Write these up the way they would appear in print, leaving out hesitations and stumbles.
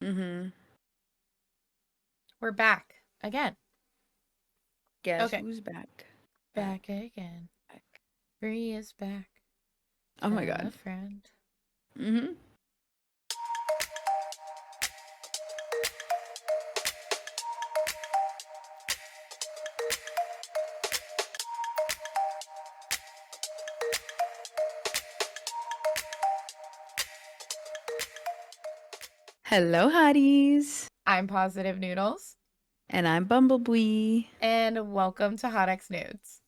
Mm-hmm. We're back again. Guess Okay. who's back? Back again. Back. Bree is back. Oh my Tell a God. friend. Mm-hmm. Hello, Hotties. I'm Positive Noodles. And I'm Bumblebri. And welcome to Hotties Nudes.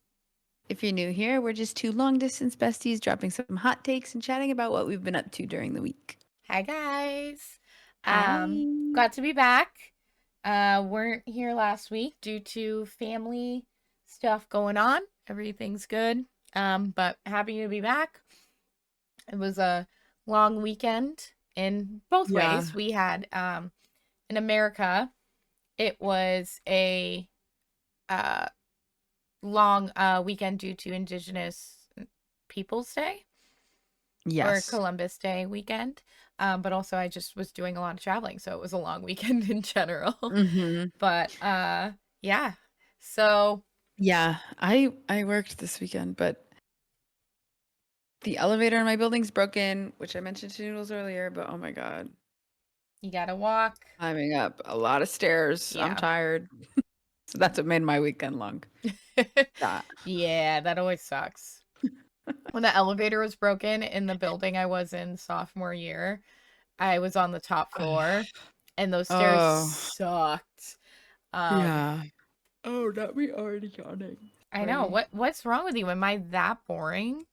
If you're new here, we're just two long-distance besties dropping some hot takes and chatting about what we've been up to during the week. Hi guys. Hi. Glad to be back. Weren't here last week due to family stuff going on. Everything's good. But happy to be back. It was a long weekend in both Yeah. ways. We had in America, it was a uh long weekend due to Indigenous Peoples Day or Yes. Columbus Day weekend. But also I just was doing a lot of traveling, so it was a long weekend in general. Mm-hmm. But yeah. So Yeah, I worked this weekend, but the elevator in my building's broken, which I mentioned to Noodles earlier, but oh my God. you gotta walk. Climbing up a lot of stairs. I'm Yeah. tired. So that's what made my weekend long. That. Yeah, that always sucks. When the elevator was broken in the building I was in sophomore year, I was on the top floor and those stairs Oh, sucked. Um, yeah. Oh, not me already yawning. I know. Sorry. What's wrong with you? Am I that boring?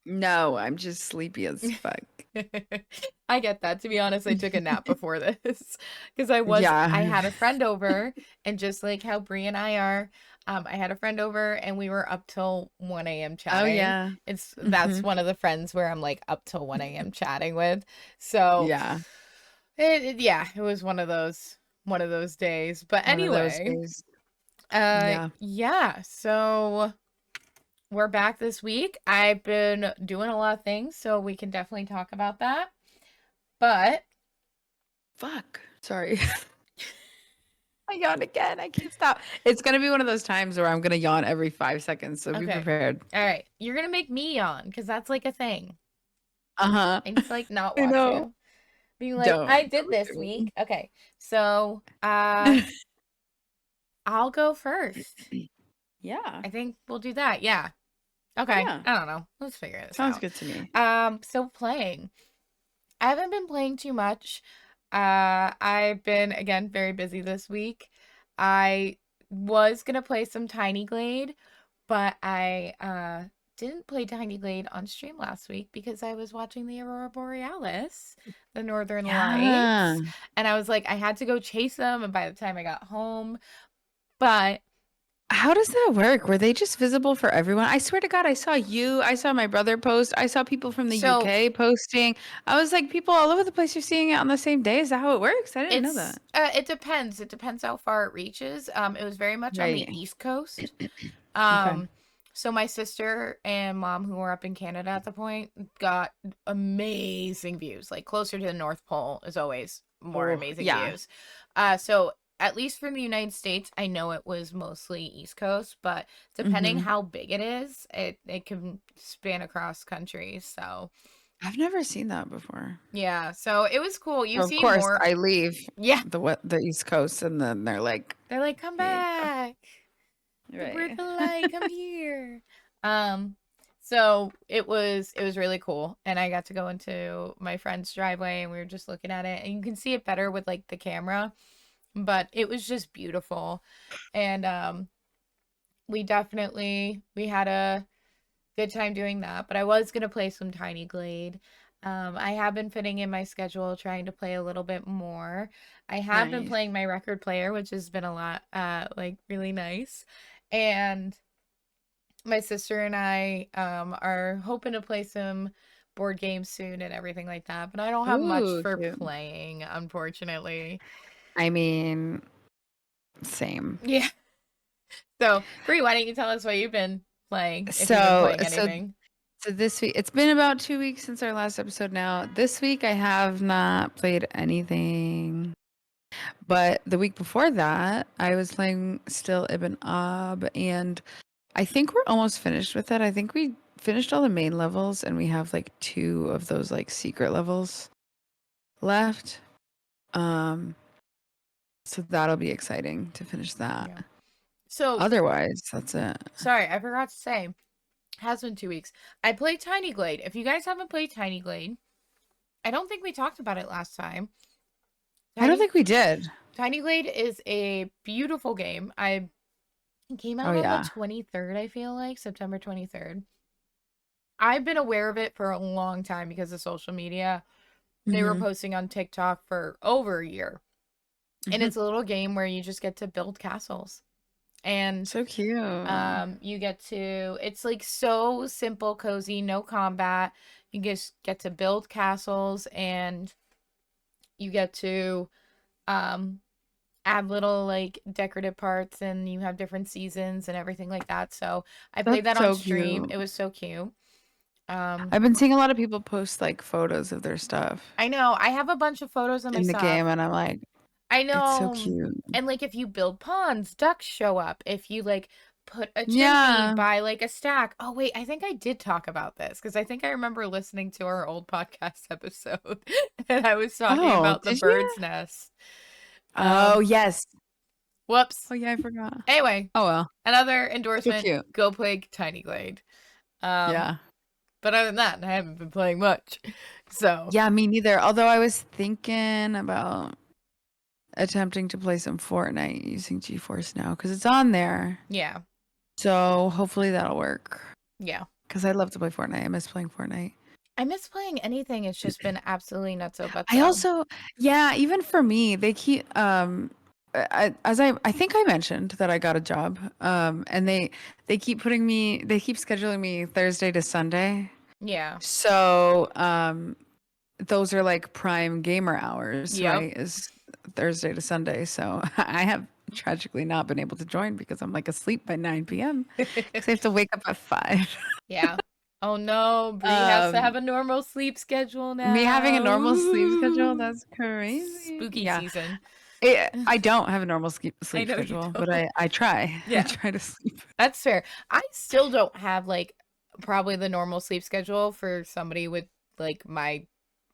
No, I'm just sleepy as fuck. I get that. To be honest, I took a nap before this because I Yeah. had a friend over and just like how Brie and I are, I had a friend over and we were up till 1 a.m. Oh, chatting. yeah. That's Hmm. one of the friends where I'm like up till 1 a.m. chatting with. So Yeah. yeah, it was one of those days. But One of those anyway, days. Yeah. yeah, so we're back this week. I've been doing a lot of things, so we can definitely talk about that. But Fuck. Sorry. I yawned again. I can't stop. It's gonna be one of those times where I'm gonna yawn every 5 seconds, so be okay. prepared. All right. You're going to make me yawn because that's like a thing. Uh-huh. I need to like not I watch know. you. Being like, I did Don't this do week. Okay. So, I'll go first. it. Yeah. I think we'll do that. Yeah. Okay. Yeah. I don't know. Let's figure this Sounds out. good to me. So playing. I haven't been playing too much. I've been again very busy this week. I was gonna play some Tiny Glade, but I didn't play Tiny Glade on stream last week because I was watching the Aurora Borealis, the Northern Yeah. Lights, and I was like I had to go chase them, and by the time I got home, but How does that work? Were they just visible for everyone? I swear to God, I saw you. I saw my brother post. I saw people from the so UK posting. I was like, people all over the place are seeing it on the same day. Is that how it works? I didn't know it's that. it depends. It depends how far it reaches. It was very much on the Right. East Coast. Okay. Um, so my sister and mom, who were up in Canada at the point, got amazing views. Like closer to the North Pole is always more Oh, amazing yeah. views. So at least for the United States, I know it was mostly East Coast, but depending Hmm. how big it is, it can span across countries. So I've never seen that before. yeah, so it was cool. You Of see course, more. I leave Yeah, the East Coast, and then they're like, they're like, come "Here you go." back. We're Right. the light, come here. Um, so it was really cool. And I got to go into my friend's driveway and we were just looking at it. And you can see it better with like the camera. But it was just beautiful. And we had a good time doing that. But I was gonna play some Tiny Glade. I have been fitting in my schedule, trying to play a little bit more. I have been Nice. playing my record player, which has been a lot, like really nice. And my sister and I are hoping to play some board games soon and everything like that, but I don't have much Ooh, for cute. playing, unfortunately. I mean, same. Yeah. So, Brie, why don't you tell us what you've been playing, if you've been So, playing so, anything? so this week, it's been about 2 weeks since our last episode now. This week, I have not played anything. But the week before that, I was playing still Ibn Ab, and I think we're almost finished with it. I think we finished all the main levels, and we have like 2 of those like secret levels left. Um, so that'll be exciting to finish that. Yeah. So, Otherwise, that's it. sorry, I forgot to say, has been 2 weeks. I played Tiny Glade. If you guys haven't played Tiny Glade, I don't think we talked about it last time. I don't Tiny think we did. Tiny Glade is a beautiful game. It came Oh out on the yeah. 23rd, I feel like, September 23rd. I've been aware of it for a long time because of social media. They were Hmm. posting on TikTok for over a year. And Hmm. it's a little game where you just get to build castles. And So cute. you get to, it's like so simple, cozy, no combat. You just get to build castles and you get to um add little like decorative parts, and you have different seasons and everything like that. So I played That's that on so stream. cute. It was so cute. Um I've been seeing a lot of people post like photos of their stuff I know I have a bunch of photos of my in the stuff. game, and I'm like, I it's so know. cute. And like if you build ponds, ducks show up. If you like put a chimney Yeah. by like a stack. Oh wait, I think I did talk about this because I think I remember listening to our old podcast episode and I was talking Oh, about the did you? bird's nest. Oh, Um yes. Whoops. Oh, yeah, I forgot. Anyway, Oh, well. another So endorsement, cute. go play Tiny Glade. Um Yeah. but other than that, I haven't been playing much. So, Yeah, me neither. Although I was thinking about attempting to play some Fortnite using GeForce Now because it's on there. yeah. So hopefully that'll work. Yeah. Because I love to play Fortnite. I miss playing Fortnite. I miss playing anything. It's just been absolutely nutso I butso. also, yeah, even for me, they keep I think I mentioned that I got a job. And they keep they keep scheduling me Thursday to Sunday. Yeah. So, those are like prime gamer hours, Yep. right? Is Thursday to Sunday. So I have tragically not been able to join because I'm like asleep by 9 p.m. because I have to wake up at 5. Yeah. Oh no, Bri has to have Um, a normal sleep schedule Me having a now. normal sleep schedule, Ooh. that's crazy. Spooky Yeah. season. I don't have a normal I sleep know you schedule, but don't. I try. I Yeah. try to sleep. That's fair. I still don't have like probably the normal sleep schedule for somebody with like my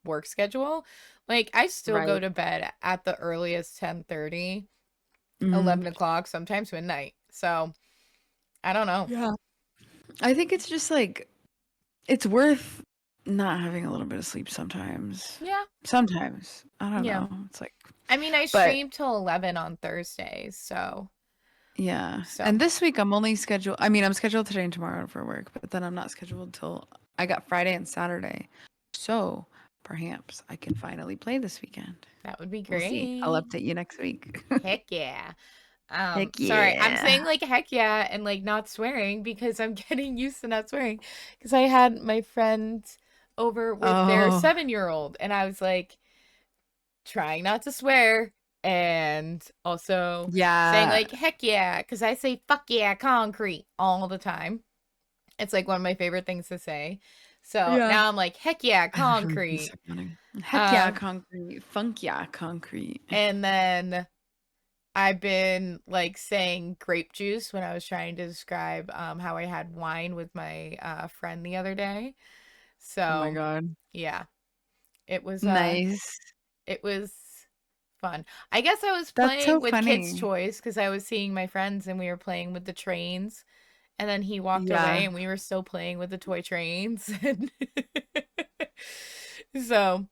work schedule. Like I still go Right. to bed at the earliest 10:30, Mhm. 11 o'clock, sometimes midnight. So I don't know. Yeah. I think it's just like it's worth not having a little bit of sleep sometimes. Yeah. Sometimes. I don't Yeah. know. It's like I mean, I but stream till 11 on Thursdays. yeah. So And this week I'm only scheduled I'm scheduled today and tomorrow for work, but then I'm not scheduled till I got Friday and Saturday. So perhaps I can finally play this weekend. that would be We'll see. I'll great. update you next week. Heck yeah. Heck Sorry, I'm yeah. saying like heck yeah and like not swearing because I'm getting used to not swearing. Because I had my friends over with their Oh, 7-year-old and I was like trying not to swear and also saying yeah. like heck yeah because I say fuck yeah concrete all the time. It's like one of my favorite things to say. So Yeah. now I'm like heck yeah I literally can concrete. start yawning. Heck yeah, Um concrete. Funk yeah, concrete. and then I've been like saying grape juice when I was trying to describe how I had wine with my friend the other day. Oh my So God. yeah, it was Nice. it was fun. I guess I was That's so playing with kids' funny. toys because I was seeing my friends and we were playing with the trains. And then he walked away Yeah. and we were still playing with the toy trains. So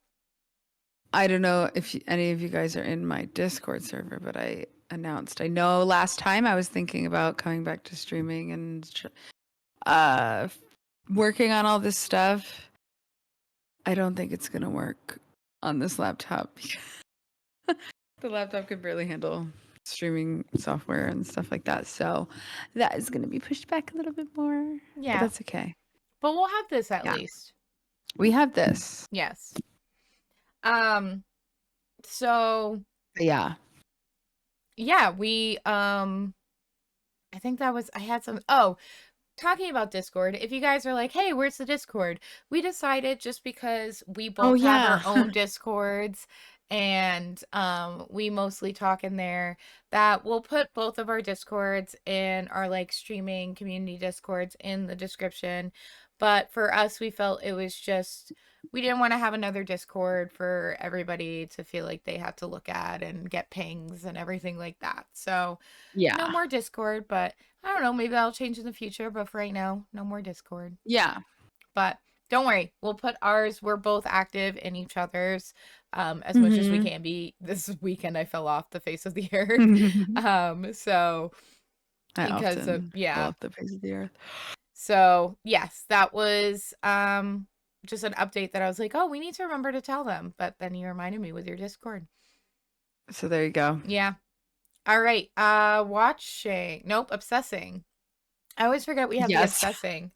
I don't know if any of you guys are in my Discord server, but I announced. I know last time I was thinking about coming back to streaming and uh working on all this stuff. I don't think it's gonna work on this laptop because the laptop could barely handle streaming software and stuff like that. So that is gonna be pushed back a little bit more, but yeah, that's okay. but we'll have this at Yeah, least. we have this. Yes. Um, so But yeah. yeah, I think that was I had some oh, talking about Discord. If you guys are like, "Hey, where's the Discord?" We decided just because we Oh both have yeah. our own Discords and we mostly talk in there. That we'll put both of our discords and our like streaming community discords in the description, but for us we felt it was just, we didn't want to have another discord for everybody to feel like they had to look at and get pings and everything like that. So no Yeah. more discord, but I don't know, maybe that'll change in the future, but for right now, no more discord. Yeah. But don't worry, we'll put ours. We're both active in each other's as much as we Mhm. can be. This weekend I fell off the face of the earth. So I because of, often fall yeah. off the face of the earth. So yes, that was just an update that I was like, oh, we need to remember to tell them. But then you reminded me with your Discord. So there you go. Yeah. All right. Watching. Nope, obsessing. I always forget we have the Yes. obsessing.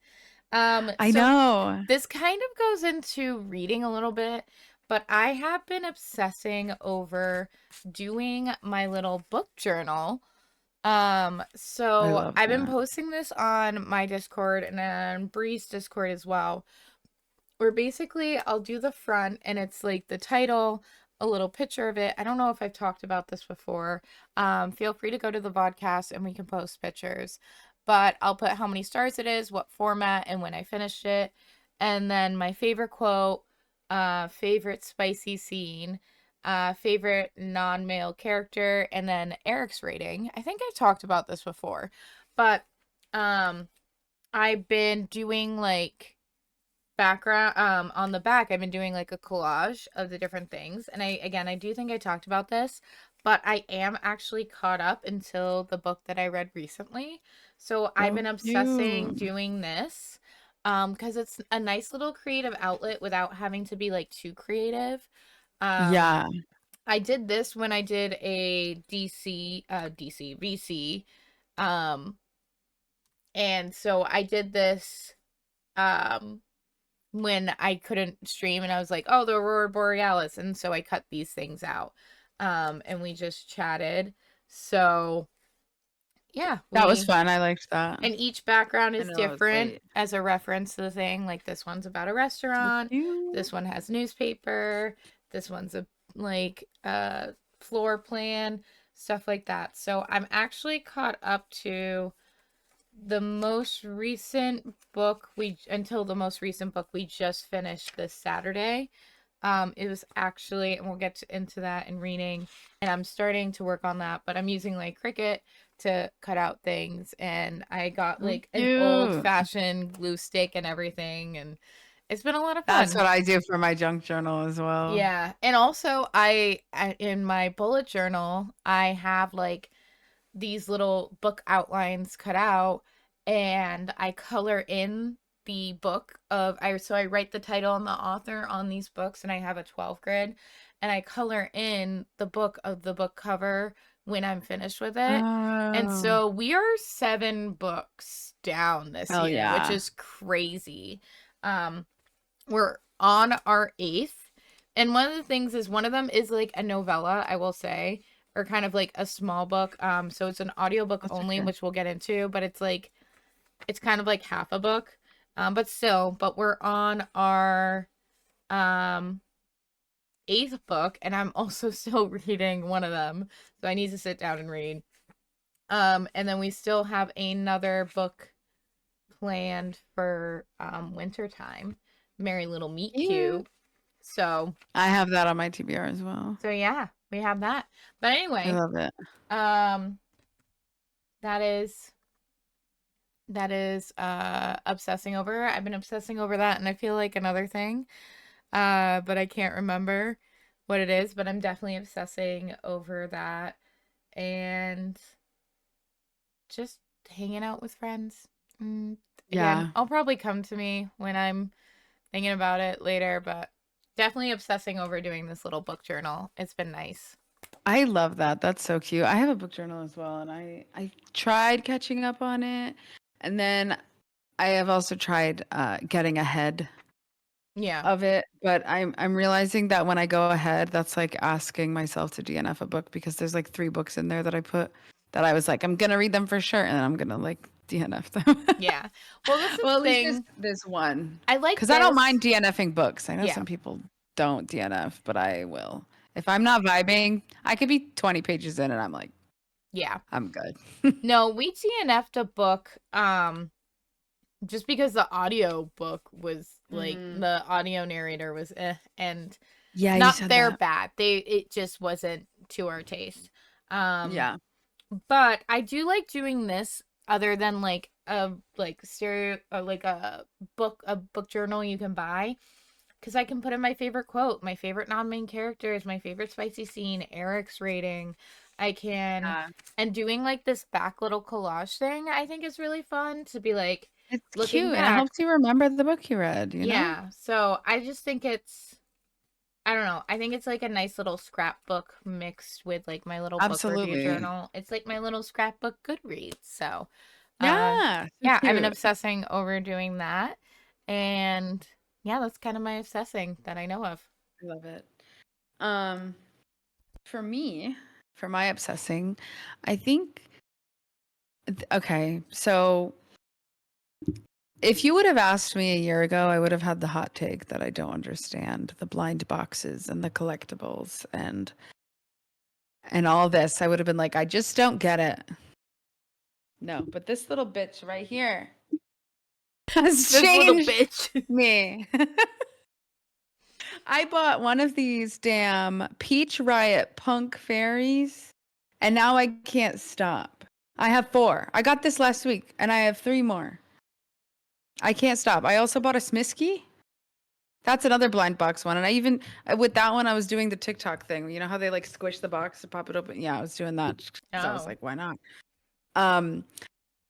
I So know. this kind of goes into reading a little bit, but I have been obsessing over doing my little book journal. I So love I've been that. posting this on my Discord and on Bri's Discord as well, where basically I'll do the front and it's like the title, a little picture of it. I don't know if I've talked about this before. Feel free to go to the podcast and we can post pictures. But I'll put how many stars it is, what format, and when I finished it. And then my favorite quote, favorite spicy scene, favorite non-male character, and then Eric's rating. I think I talked about this before, but I've been doing like background on the back. I've been doing like a collage of the different things, and I do think I talked about this, but I am actually caught up until the book that I read recently. So I've So been obsessing cute. doing this because it's a nice little creative outlet without having to be like too creative. um Yeah. I did this when I did a DC VC, um and so I did this um when I couldn't stream and I was like, oh, the Aurora Borealis. And so I cut these things out. And we just chatted. So yeah, That was we, fun. I liked that. and each background I is know that was different late. as a reference to the thing. Like this one's about a So restaurant. cute. This one has newspaper. This one's a like floor plan, stuff like that. So I'm actually caught up to the most recent book we until the most recent book we just finished this Saturday. It was actually, and we'll get into that in reading, and I'm starting to work on that, but I'm using like Cricut to cut out things, and I got So like an old cute. fashioned glue stick and everything, and it's been a lot of That's fun. what I do for my junk journal as well. Yeah, and also I in my bullet journal I have like these little book outlines cut out, and I color in the book of I so I write the title and the author on these books, and I have a 12 grid, and I color in the book of the book cover when I'm finished with it. And Oh, so we are 7 books down this hell year, which yeah. is crazy. We're on our 8th. And one of the things is one of them is like a novella, I will say, or kind of like a small book. So it's an audiobook That's only, okay. which we'll get into, but it's like it's kind of like half a book. But still, but we're on our um 8th book, and I'm also still reading one of them. So I need to sit down and read. And then we still have another book planned for winter time. Merry Little Meet Cute. Cute. So I have that on my TBR as well. so yeah, we have that. But I anyway, love it. um that is obsessing over. I've been obsessing over that, and I feel like another thing. But I can't remember what it is, but I'm definitely obsessing over that, and just hanging out with friends. Again, Yeah. I'll probably come to me when I'm thinking about it later, but definitely obsessing over doing this little book journal. It's been nice. I love that. That's so cute. I have a book journal as well, and I tried catching up on it, and then I have also tried getting ahead Yeah. of it, but I'm realizing that when I go ahead, that's like asking myself to DNF a book because there's like 3 books in there that I put that I was like, I'm gonna read them for sure, and then I'm gonna like DNF them. Yeah. Well, this is Well, the at least there's thing. there's one I like because I don't mind this. DNFing books. I know Yeah. some people don't DNF, but I will. If I'm not vibing, I could be 20 pages in and I'm like, Yeah. I'm good. No, we DNF'd a book just because the audio book was like Mm. the audio narrator was and Yeah, you not said they're that. bad. It just wasn't to our taste. Um Yeah. but I do like doing this other than like a like stereo like a book journal you can buy because I can put in my favorite quote, my favorite non-main characters, my favorite spicy scene, Eric's rating. I can Yeah. and doing like this back little collage thing I think is really fun to be like It's looking cute and it back. helps you remember the book you read, you know? Yeah. So I just think it's I don't know. I think it's like a nice little scrapbook mixed with like my little book review Absolutely. journal. It's like my little scrapbook Goodreads. So, Yeah, so yeah, I've been cute. obsessing over doing that. And yeah, that's kind of my obsessing that I know of. I love it. Um, for me, for my obsessing, I think okay, so if you would have asked me a year ago, I would have had the hot take that I don't understand the blind boxes and the collectibles and all this. I would have been like, I just don't get it. No, but this little bitch right here has This little changed bitch. me. I bought one of these damn Peach Riot punk fairies, and now I can't stop. I have 4. I got this last week, and I have 3 more. I can't stop. I also bought a Smisky. That's another blind box one. And I even, with that one, I was doing the TikTok thing. You know how they like squish the box to pop it open? Yeah, I was doing that because I was Oh. like, why not? Um,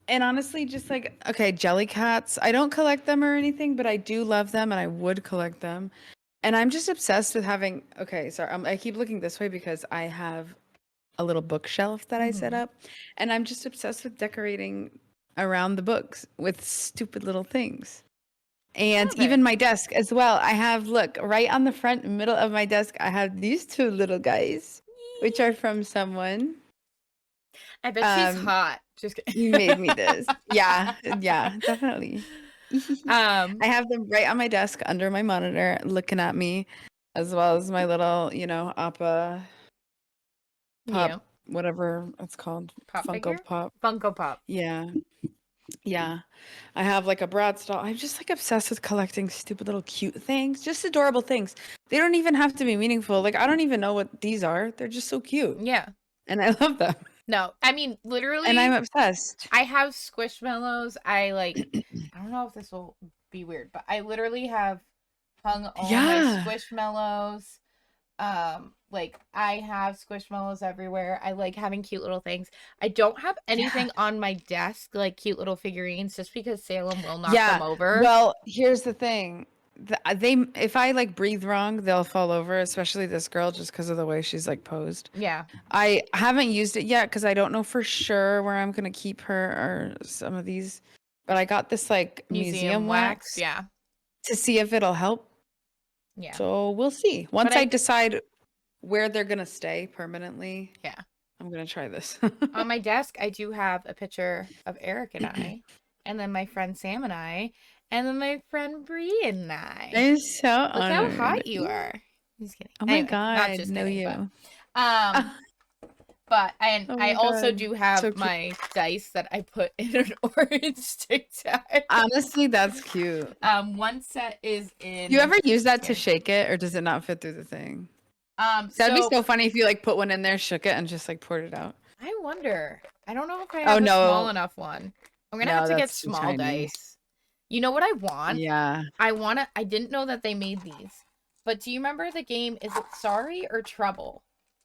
and honestly, just like, okay, jelly cats. I don't collect them or anything, but I do love them and I would collect them. And I'm just obsessed with having, okay, sorry, I keep looking this way because I have a little bookshelf that I set Mm-hmm. up. And I'm just obsessed with decorating around the books with stupid little things. And Love even it. my desk as well. I have, look, right on the front middle of my desk, I have these 2 little guys, which are from someone. I bet she's Um, hot. Just you kidding. made me this. Yeah, yeah, definitely. um, I have them right on my desk under my monitor looking at me, as well as my little, Appa you Pop, whatever it's called, pop figure? Funko Pop. Funko Pop. Yeah, yeah. I have like a Bratz doll. I'm just like obsessed with collecting stupid little cute things, just adorable things. They don't even have to be meaningful. Like I don't even know what these are. They're just so cute, Yeah. and I love them. No, I mean And I'm literally obsessed. I have Squishmallows. I don't know if this will be weird, but I literally have hung all my Yeah, Squishmallows. Like I have Squishmallows everywhere. I like having cute little things. I don't have yeah, anything on my desk like cute little figurines just because Salem will knock them yeah. over. Well, here's the thing. They, if I like breathe wrong, they'll fall over. Especially this girl, just because of the way she's like posed. Yeah, I haven't used it yet because I don't know for sure where I'm gonna keep her or some of these. But I got this like museum museum wax. wax Yeah, to see if it'll help. yeah. So we'll see. But Once I I decide where they're gonna stay permanently, yeah. I'm gonna try this. On my desk, I do have a picture of Eric and I, and then my friend Sam and I, and then my friend Bree and I. I'm so Look how honored. hot you are. Just kidding. Oh my Anyway, not God, just know kidding, but you. um, but Oh I my also God, do have so cute. my dice that I put in an orange tic tac. Honestly, that's cute. One set is You in ever use that to here. shake it, or does it not fit through the thing? That'd be So so funny if you like put one in there, shook it, and just like poured it out. I wonder. I don't know if I Oh have a small no, enough one. I'm gonna have no, to get that's too small tiny. dice. You know what I want? Yeah. I didn't know that they made these. But do you remember the game, is it Sorry or Trouble?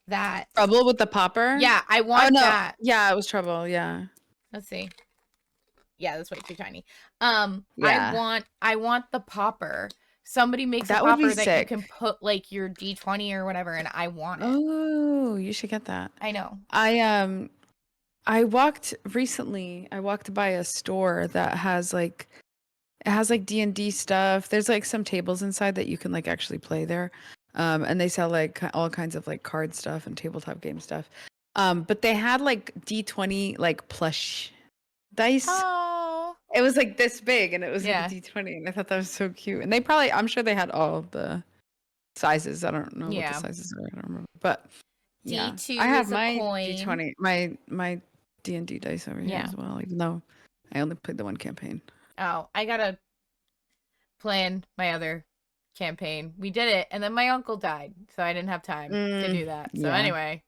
That Trouble with the popper? Yeah, I Oh want no. that. Yeah, it was trouble. Yeah. Let's see. Yeah, that's way too tiny. Yeah. I want the popper. Somebody makes a That would be popper that you can sick. put like your D20 or whatever, and I want it. Oh, you should get that. I know. I I walked recently, I walked by a store that has like it has like D&D stuff. There's like some tables inside that you can like actually play there. And they sell like all kinds of like card stuff and tabletop game stuff. But they had like D20 like plush dice. Oh. It was like this big and it was like a Yeah. D20 and I thought that was so cute. And they probably I'm sure they had all the sizes. I don't know what the Yeah. sizes are. I don't remember. But yeah, I D2 have is a my coin. D20, my D&D dice over here Yeah. as well, even though I only played the one campaign. Oh, I gotta plan my other campaign. We did it, and then my uncle died, so I didn't have time to do that. So Yeah. anyway,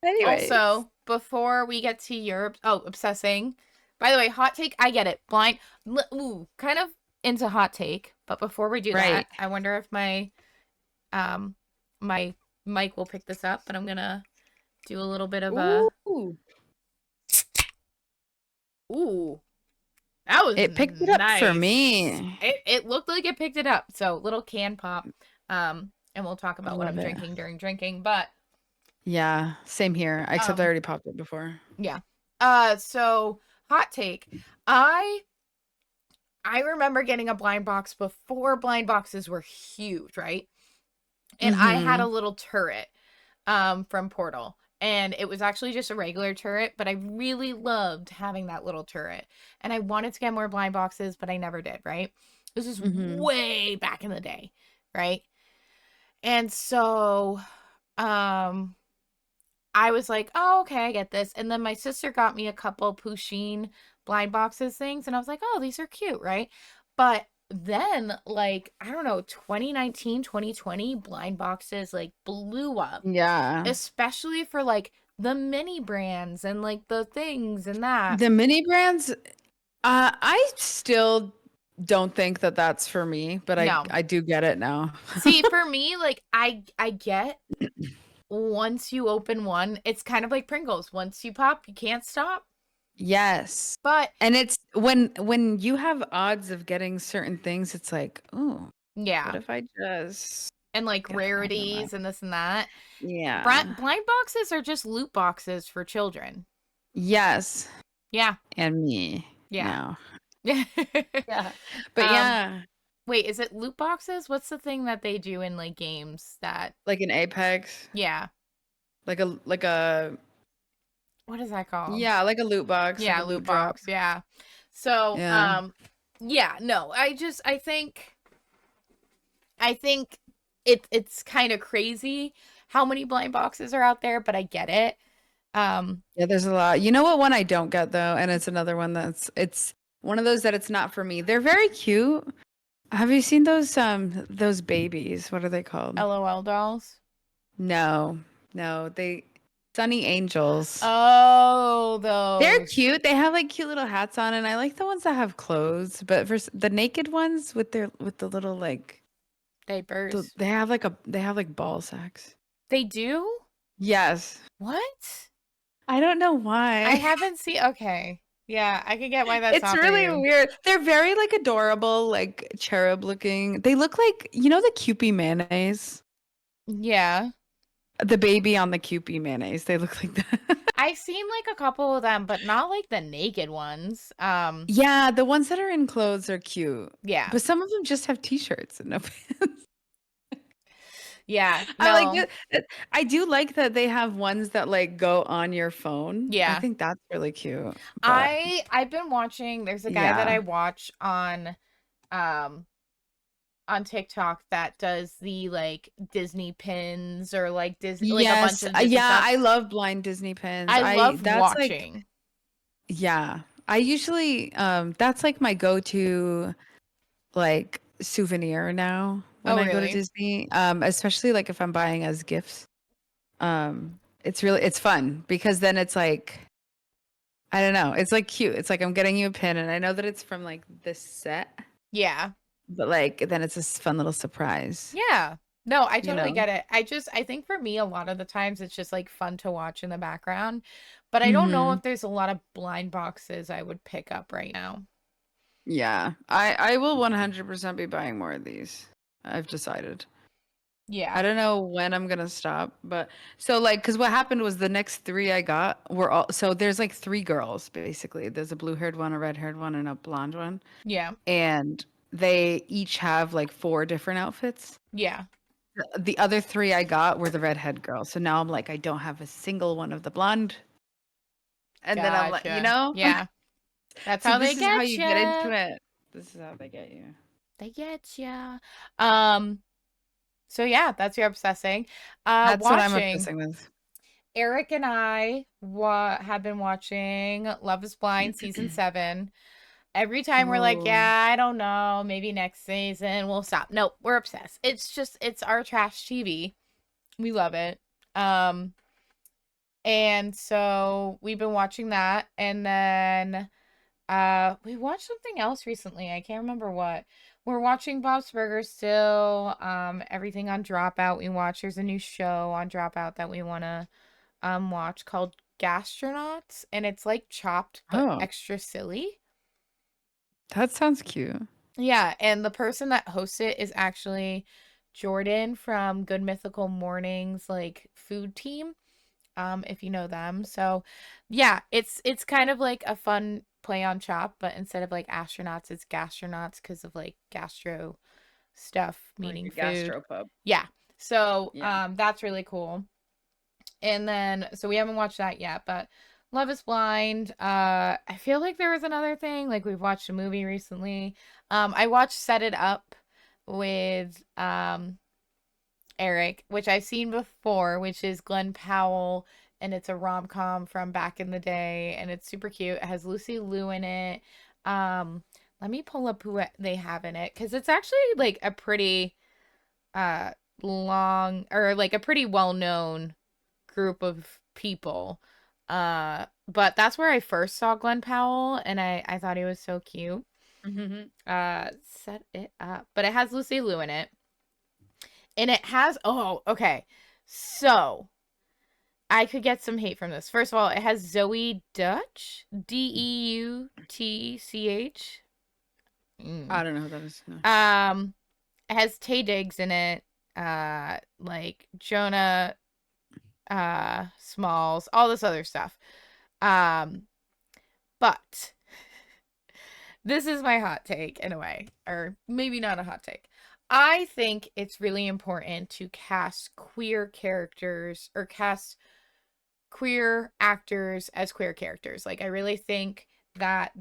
Anyways. also before we get to your obsessing. By the way, hot take, I get it. Blind, ooh, kind of into hot take. But before we do Right. that, I wonder if um my mic will pick this up. But I'm gonna do a little bit of a Ooh. ooh. That was It picked it up for nice. me. It looked like it picked it up. So little can pop. And we'll talk I about what love I'm it. drinking during drinking. But Yeah, same here. Except I already popped it before. yeah. So hot take. I remember getting a blind box before blind boxes were huge, right? And I had a Mm-hmm. little turret from Portal. And it was actually just a regular turret, but I really loved having that little turret. And I wanted to get more blind boxes, but I never did, right? This is Mm-hmm. way back in the day, right? And so I was like, oh, okay, I get this. And then my sister got me a couple Pusheen blind boxes things. And I was like, oh, these are cute, right? But then, like, I don't know, 2019, 2020, blind boxes like blew up, Yeah. especially for like the mini brands and like the things and that. The mini brands, I still don't think that that's for me, but No. I do get it now. See, for me, like, I get once you open one, it's kind of like Pringles. Once you pop, you can't stop. Yes. But And it's when you have odds of getting certain things, it's like, oh, what yeah. if I just And like get one of them? rarities and this and that. Yeah. Blind boxes are just loot boxes for children. Yes. Yeah. And me Yeah. now. Yeah. But um yeah, Wait, is it loot boxes? What's the thing that they do in like games that like an Apex, yeah. like a What is that called? yeah, like a loot box, like Yeah, a loot loot drop. box. Yeah. So, Yeah. yeah, no. I think it's kind of crazy how many blind boxes are out there, but I get it. Yeah, there's a lot. You know what one I don't get though, and it's another one it's one of those that it's not for me. They're very cute. Have you seen those babies? What are they called? LOL dolls. No. No, they Sunny Angels. Oh, They're those cute. They have like cute little hats on, and I like the ones that have clothes. But the naked ones with the little like diapers. they have like ball sacks. They do? Yes. What? I don't know I why. haven't seen. Okay. Yeah, I can get why that's It's not for really you. weird. They're very like adorable, like cherub looking. They look like, you know, the Kewpie mayonnaise? Yeah. The baby on the Kewpie mayonnaise. They look like that. I've seen like a couple of them, but not like the naked ones. Yeah, the ones that are in clothes are cute. Yeah. But some of them just have t-shirts and no pants. Yeah. I like No. it. I do like that they have ones that like go on your phone. I Yeah. think that's really cute. But I've been watching, there's a guy that I yeah. watch um on TikTok that does the like Disney pins or like Disney like a bunch Yes. of Disney Yeah, stuff. I love blind Disney pins. I I love that's like watching. yeah. I usually that's like my go-to like souvenir now when Oh, I go to really? Disney. Especially like if I'm buying as gifts. It's fun because then it's like I don't know, it's like cute. It's like I'm getting you a pin and I know that it's from like this set, Yeah. but like then it's this fun little surprise, Yeah. No, I you totally know? get it. I think for me a lot of the times it's just like fun to watch in the background, but I don't know Mhm. if there's a lot of blind boxes I would pick up right now. Yeah. I will 100% be buying more of these. I've decided. I Yeah. don't know when I'm gonna stop, but so like, cause what happened was the next three I got were all so there's like three girls basically. There's a blue-haired one, a red-haired one, and a blonde one, Yeah. and they each have like four different outfits. Yeah. The other three I got were the redhead girls, so now I'm like, I don't have a single one of the blonde, and then I'm like, you Gotcha. know, Yeah. That's so how they this is how get you get into you. it. This is how they get you. They get ya. Um, so yeah, that's your obsessing. That's what I'm Watching. obsessing with. Eric and I have been watching Love is Blind season 7. Every time we're like, Ooh. yeah, I don't know, maybe next season we'll stop. Nope, we're obsessed. It's our trash TV. We love it. Um, and so we've been watching that, and then we watched something else recently. I can't remember what. We're watching Bob's Burgers still. Everything on Dropout we watch. There's a new show on Dropout that we want to watch called Gastronauts, and it's like Chopped but Oh, extra silly. that sounds cute. Yeah, and the person that hosts it is actually Jordan from Good Mythical Mornings, like food team, if you know them. So, yeah, it's kind of like a fun play on Chop, but instead of like astronauts, it's gastronauts because of like gastro stuff, Like meaning a food. gastropub. Yeah. So, Yeah. that's really cool. And then so we haven't watched that yet, but Love is Blind. I feel like there was another thing. Like we've watched a movie recently. I watched Set It Up with Eric, which I've seen before, which is Glenn Powell, and it's a rom-com from back in the day, and it's super cute. It has Lucy Liu in it. Um, Let me pull up who they have in it because it's actually like a pretty uh long or like a pretty well-known group of people. But that's where I first saw Glenn Powell, and I thought he was so cute. Set It Up. But it has Lucy Liu in it. And it has okay. So I could get some hate from this. First of all, it has Zoe Dutch. Deutch. I don't know who that is. No. It has Tay Diggs in it. Like Jonah Smalls, all this other stuff. Um, but this is my hot take in a way, or maybe not a hot take. I think it's really important to cast queer characters or cast queer actors as queer characters. Like, I really think that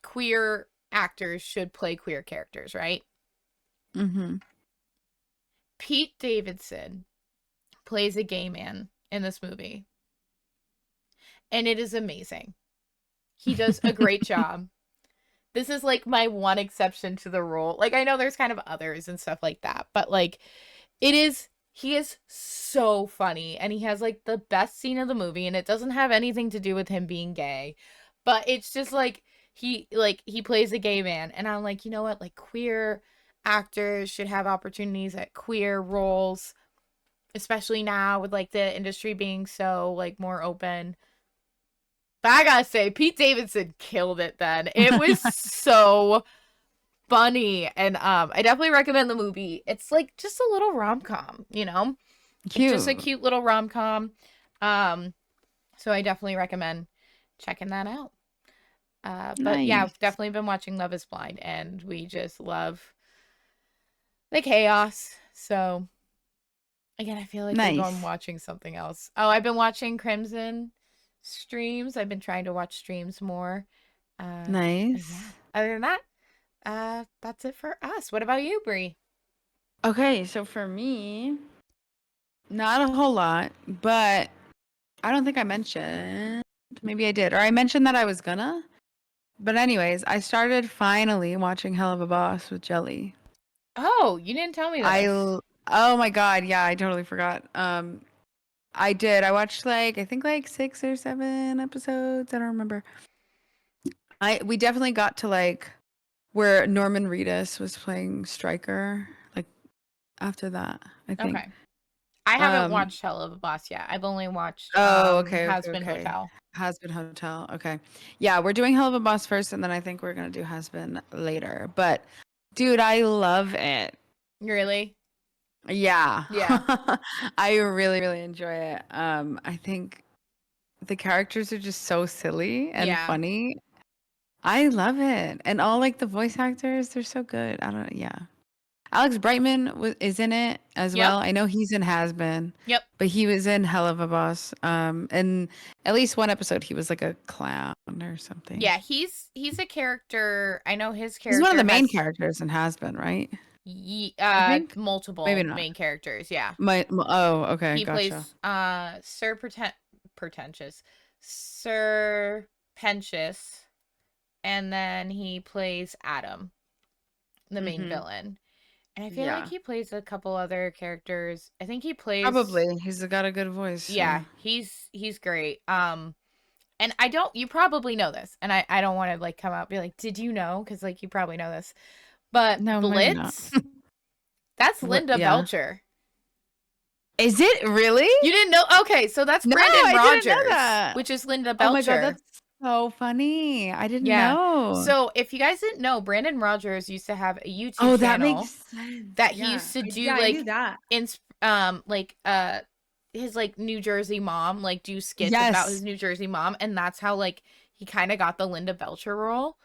queer actors should play queer characters, right? Mm-hmm. Pete Davidson plays a gay man in this movie, and it is amazing. He does a great job. This is like my one exception to the rule. Like I know there's kind of others and stuff like that, but like he is so funny and he has like the best scene of the movie and it doesn't have anything to do with him being gay. But it's just like he plays a gay man and I'm like, "You know what? Like queer actors should have opportunities at queer roles, especially now with like the industry being so like more open." But I gotta say, Pete Davidson killed it then. It was so funny. And I definitely recommend the movie. It's like just a little rom-com, you know? It's just a Cute. cute little rom-com. Um, so I definitely recommend checking that out. But yeah, Nice. I've definitely been watching Love is Blind and we just love the chaos. So again, I feel like we're going Nice. watching something else. Oh, I've been watching Crimson streams. I've been trying to watch streams more. Yeah. Nice. Other than that, that's it for us. What about you, Brie? Okay, so for me, not a whole lot, but I don't think I mentioned. Maybe I did, or I mentioned that I was gonna. But anyways, I started finally watching Hell of a Boss with Jelly. Oh, you didn't tell me this. Oh my god, yeah, I totally forgot. I did. I watched like I think like 6 or 7 episodes. I don't remember. We definitely got to like where Norman Reedus was playing Stryker. Like after that, I think. Okay. I haven't Um. watched Hell of a Boss yet. I've only watched Oh, okay, Has okay, Been okay. Hotel. Has Been Hotel. Okay. Yeah, we're doing Hell of a Boss first, and then I think we're gonna do Has Been later. But dude, I love it. Really? Yeah. Yeah. I really, really enjoy it. I think the characters are just so silly and Yeah. funny. I love it. And all like the voice actors, they're so good. I don't yeah. Alex Brightman is in it as Yep. well. I know he's in Has Been, Yep. but he was in Hell of a Boss. And at least one episode he was like a clown or something. Yeah, he's a character. I know his He's one of the character main has characters in Has Been, right? I think. Maybe multiple not. main characters. Yeah. Oh, okay, He gotcha. plays Pretentious, Sir Pentious, and then he plays Adam, the main Mm-hmm. villain. And I feel like Yeah, he plays a couple other characters. I think he plays. probably. He's got a good voice. Yeah, So he's great. And I don't. You probably know this, and I don't want to like come out and be like, did you know? Because like you probably know this, but no, maybe not. Blitz. That's What? Linda Yeah. Belcher. Is it really? You didn't know? Okay, so that's No, Brandon I didn't know Rogers, that. which is Linda Oh my God, Belcher. that's so funny. I didn't Yeah. know. So if you guys didn't know, Brandon Rogers used to have a YouTube Oh, that makes channel sense. that he Yeah. used to do Yeah, I knew like that. like his like New Jersey mom, like do skits about his Yes. New Jersey mom, and that's how like he kind of got the Linda Belcher role.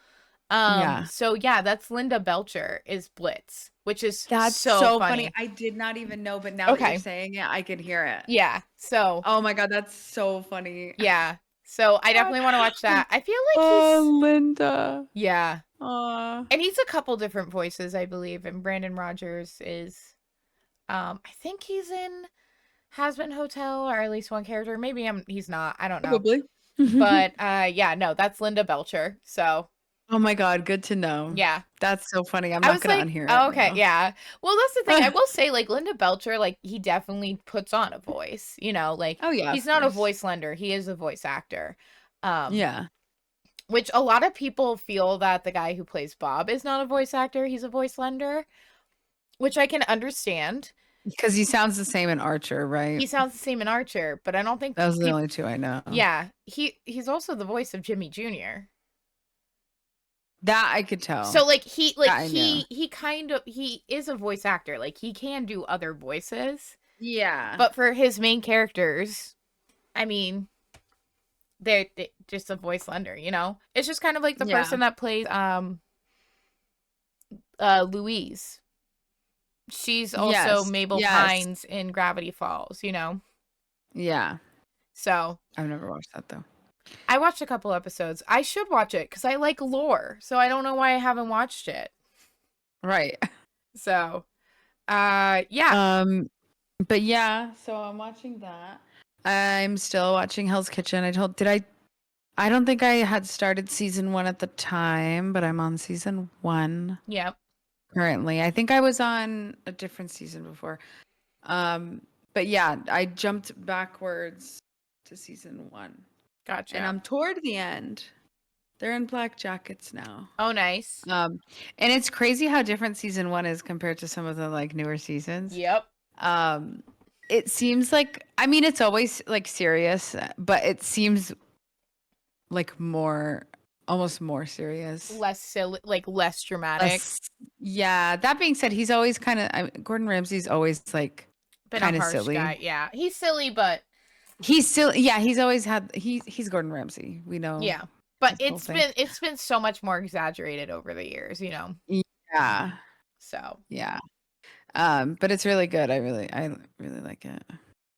Yeah. So yeah, that's Linda Belcher is Blitz, which is That's so so funny. funny. I did not even know, but now that you're Okay. saying it, I can hear it. Yeah. So Oh my God, that's so funny. yeah. So I God. definitely want to watch that. I feel like Oh, Linda. yeah. Aw. And he's a couple different voices, I believe. And Brandon Rogers is I think he's in Has Been Hotel, or at least one character. Maybe he's not. I don't know. Probably. But yeah, no, that's Linda Belcher. So Oh my God, good to know. yeah. That's so funny. I'm I not was gonna like, unhear oh, it okay, now. yeah. Well, that's the thing. I will say, like, Linda Belcher, like, he definitely puts on a voice, like, Oh yeah, he's of not a course. voice lender. He is a voice actor. Yeah. Which a lot of people feel that the guy who plays Bob is not a voice actor. He's a voice lender, which I can understand. Because he sounds the same in Archer, right? He sounds the same in Archer, but I don't think Those are the people. only two I know. Yeah, he's also the voice of Jimmy Jr. That I could tell. So like That I knew. he is a voice actor. Like he can do other voices, Yeah. but for his main characters, I mean, they're just a voice lender. It's just kind of like the Yeah. person that plays Louise. She's also Yes. Mabel Yes. Pines in Gravity Falls. Yeah. So I've never watched that though. I watched a couple episodes. I should watch it because I like lore. So I don't know why I haven't watched it. Right. So, yeah. But yeah, so I'm watching that. I'm still watching Hell's Kitchen. I don't think I had started season 1 at the time, but I'm on season 1 Yep. currently. I think I was on a different season before. But yeah, I jumped backwards to season 1. Gotcha. And I'm toward the end. They're in black jackets now. Oh, nice. And it's crazy how different season 1 is compared to some of the like newer seasons. Yep. It seems like, I mean, it's always like serious, but it seems like almost more serious. Less silly, like less dramatic. Yeah. That being said, he's always Gordon Ramsay's always like Been kind a of harsh silly. guy. Yeah, he's silly, but he's still, yeah, he's always had, he's Gordon Ramsay. We know. yeah, but this whole thing. it's been so much more exaggerated over the years. Yeah. So Yeah. But it's really good. I really like it.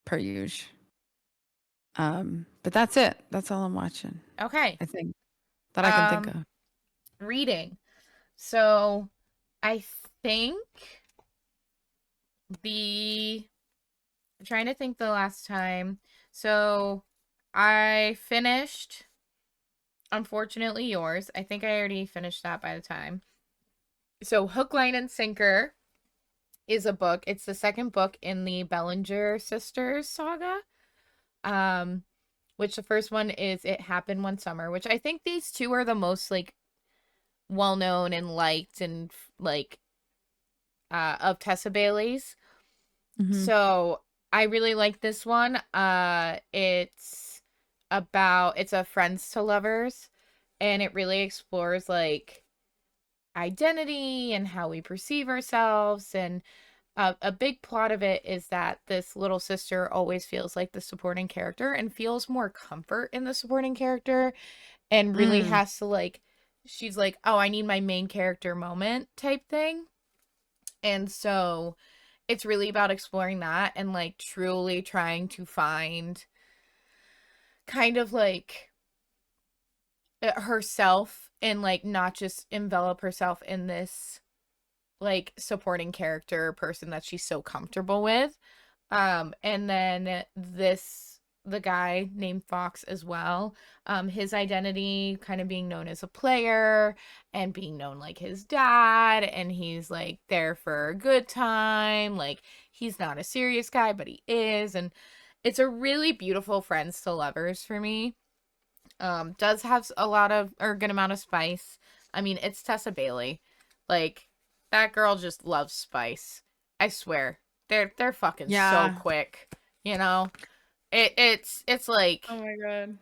Per usual. But that's it. That's all I'm watching. okay. I think that I can think of. Reading. So I think I'm trying to think the last time. So I finished Unfortunately Yours. I think I already finished that by the time. So Hook, Line, and Sinker is a book. It's the second book in the Bellinger sisters saga. Which the first one is It Happened One Summer, which I think these two are the most like well known and liked and like of Tessa Bailey's. Mhm. So I really like this one. It's a friends to lovers, and it really explores like identity and how we perceive ourselves. And a big plot of it is that this little sister always feels like the supporting character and feels more comfort in the supporting character, and really has to like, she's like, oh, I need my main character moment type thing. And so it's really about exploring that and like truly trying to find kind of like herself and like not just envelop herself in this like supporting character person that she's so comfortable with. And then the guy named Fox as well. His identity kind of being known as a player and being known like his dad, and he's like there for a good time. Like he's not a serious guy, but he is, and it's a really beautiful friends to lovers for me. Does have a lot of or a good amount of spice. I mean, it's Tessa Bailey. Like that girl just loves spice. I swear. They're fucking so Yeah. quick, you know? It's like Oh my god.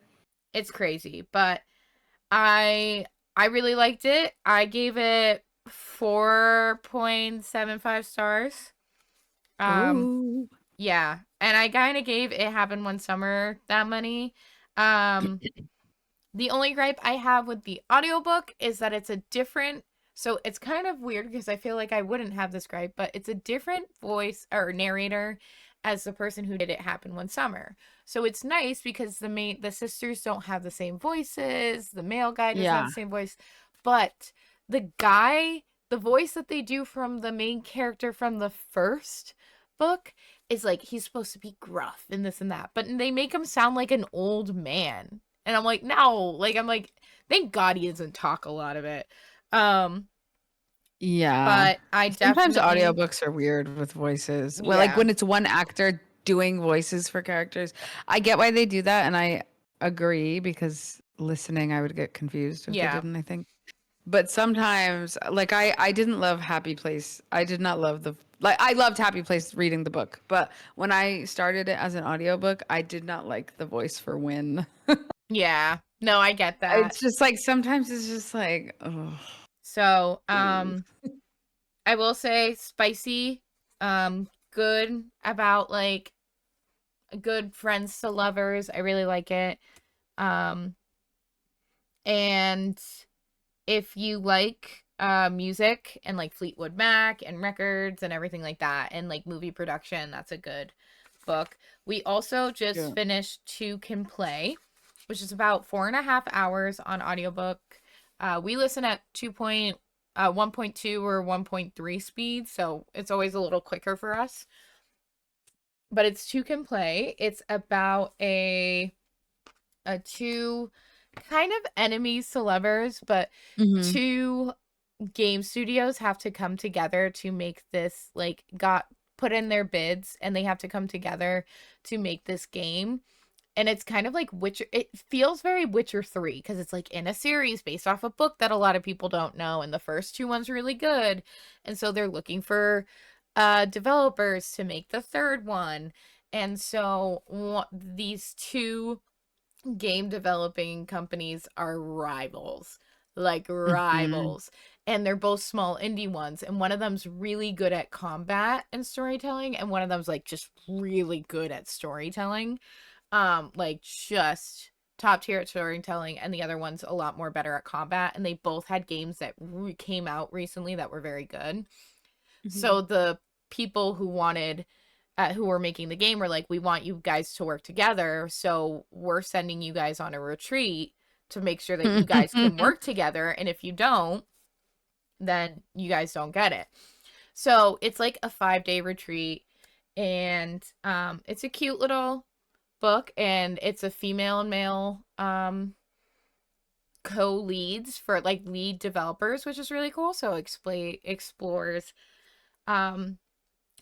it's crazy, but I really liked it. I gave it 4.75 stars. Um Ooh. yeah, and I kind of gave It Happened One Summer that many. Um The only gripe I have with the audiobook is that it's a different, so it's kind of weird because I feel like I wouldn't have this gripe, but it's a different voice or narrator as the person who did It Happen One Summer. So it's nice because the sisters don't have the same voices, the male guy doesn't have Yeah. the same voice, but the guy, the voice that they do from the main character from the first book is like he's supposed to be gruff and this and that, but they make him sound like an old man. And I'm like, no, like I'm like, thank God he doesn't talk a lot of it. Um, Yeah. but I Sometimes definitely, audiobooks are weird with voices. Well, like yeah, when it's one actor doing voices for characters. I get why they do that, and I agree because listening I would get confused if they yeah, didn't, I think. But sometimes like I didn't love Happy Place. I did not love the like I loved Happy Place reading the book, but when I started it as an audiobook, I did not like the voice for Win. yeah. No, I get that. It's just like sometimes it's just like, oh, So, please. I will say spicy, good about like good friends to lovers. I really like it. Um, and if you like music and like Fleetwood Mac and records and everything like that and like movie production, that's a good book. We also just Yeah. finished Two Can Play, which is about 4.5 hours on audiobook. We listen at 1.2 or 1.3 speed, so it's always a little quicker for us. But it's Two Can Play. It's about a two kind of enemies to lovers, but Mhm. two game studios have to come together to make this like got put in their bids and they have to come together to make this game. And it's kind of like Witcher, it feels very Witcher 3 because it's like in a series based off a book that a lot of people don't know, and the first two ones really good, and so they're looking for developers to make the third one. And so these two game developing companies are rivals, like Mhm. rivals. And they're both small indie ones. And one of them's really good at combat and storytelling, and one of them's like just really good at storytelling. Like just top tier at storytelling, and the other one's a lot more better at combat. And they both had games that came out recently that were very good. Mhm. So the people who were making the game were like, we want you guys to work together, so we're sending you guys on a retreat to make sure that you guys can work together, and if you don't, then you guys don't get it. So it's like a 5-day retreat, and it's a cute little book, and it's a female and male co-leads for like lead developers, which is really cool. So explores um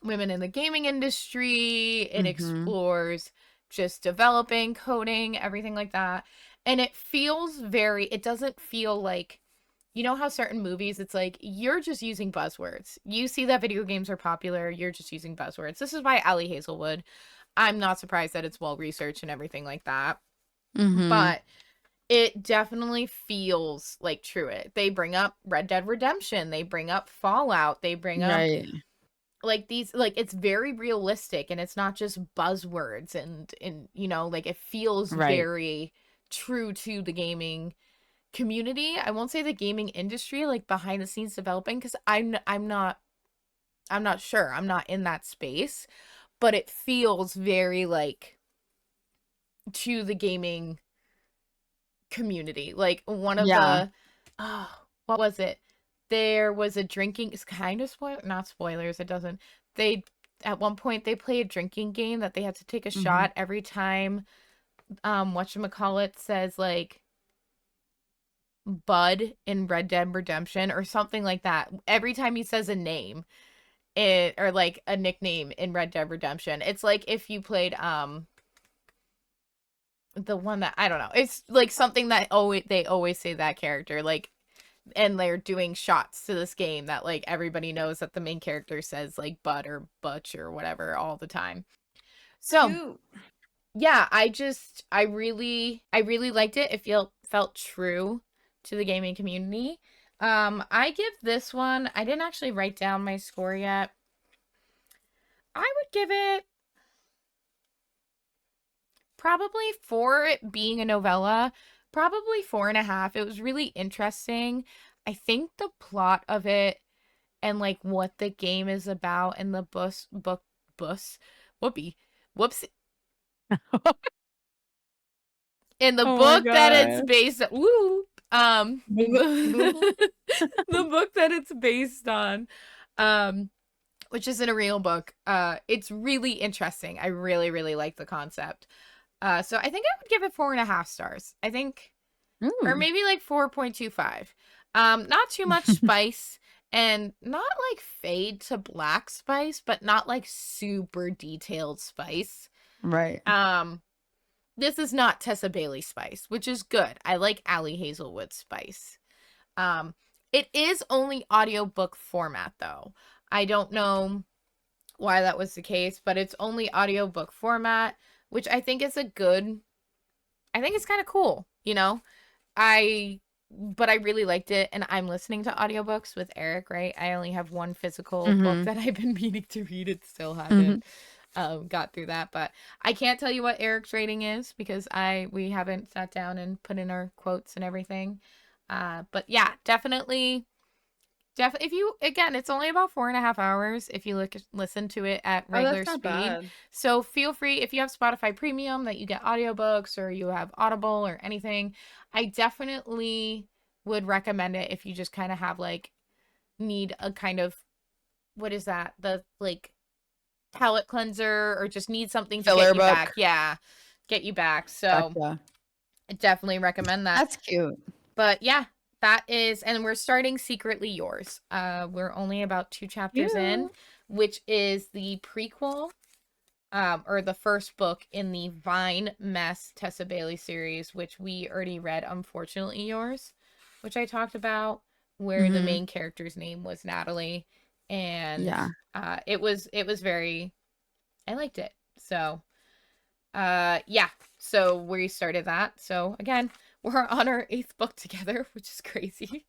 women in the gaming industry. It Mhm. explores just developing, coding, everything like that. And it doesn't feel like, you know how certain movies, it's like, you're just using buzzwords. You see that video games are popular, you're just using buzzwords. This is by Allie Hazelwood. I'm not surprised that it's well researched and everything like that. Mhm. But it definitely feels like Truett. They bring up Red Dead Redemption, they bring up Fallout, they bring up Right. like these, like it's very realistic and it's not just buzzwords, and like it feels Right. very true to the gaming community. I won't say the gaming industry, like behind the scenes developing, because I'm not I'm not sure. I'm not in that space, but it feels very like to the gaming community. Like one of Yeah. the what was it? There was a drinking, it's kind of not spoilers, it doesn't. They at one point they play a drinking game that they had to take a Hmm. shot every time whatchamacallit says like Bud in Red Dead Redemption or something like that. Every time he says a name, it or like a nickname in Red Dead Redemption. It's like if you played the one that I don't know. It's like something that they always say that character like, and they're doing shots to this game that like everybody knows that the main character says like Bud or Butch or whatever all the time. So Cute. yeah, I really liked it. It felt true to the gaming community. I give this one, I didn't actually write down my score yet. I would give it probably, for it being a novella, probably 4.5. It was really interesting. I think the plot of it and like what the game is about and the bus whoopee whoops in the Oh my book that it's god. based woo Boo. the book that it's based on, um which isn't a real book. It's really interesting. I really really like the concept. So I think I would give it 4.5 stars. I think, or Ooh. maybe like 4.25. Not too much spice and not like fade to black spice, but not like super detailed spice. Right. Um, this is not Tessa Bailey spice, which is good. I like Allie Hazelwood spice. Um, it is only audiobook format though. I don't know why that was the case, but it's only audiobook format, which I think is a good, I think it's kind of cool, you know? I but I really liked it, and I'm listening to audiobooks with Eric, right? I only have one physical book Hmm. that I've been meaning to read. It still Hmm. haven't got through that, but I can't tell you what Eric's rating is because we haven't sat down and put in our quotes and everything. But yeah, definitely, if you, again, it's only about 4.5 hours if you listen to it at Oh, regular that's not speed. bad. So feel free, if you have Spotify Premium that you get audiobooks or you have Audible or anything, I definitely would recommend it if you just kind of have like, need a kind of, what is that? The like palate cleanser or just need something to get Filler you back. book. Yeah, get you back. So Gotcha. I definitely recommend that. That's cute. But yeah, that is, and we're starting Secretly Yours. We're only about 2 chapters in, Cute. which is the prequel, or the first book in the Vine Mess Tessa Bailey series, which we already read, Unfortunately Yours, which I talked about, where the Hmm. main character's name was Natalie, and Yeah. it was very, I liked it. So yeah, so we started that. So again, we're on our 8th book together, which is crazy.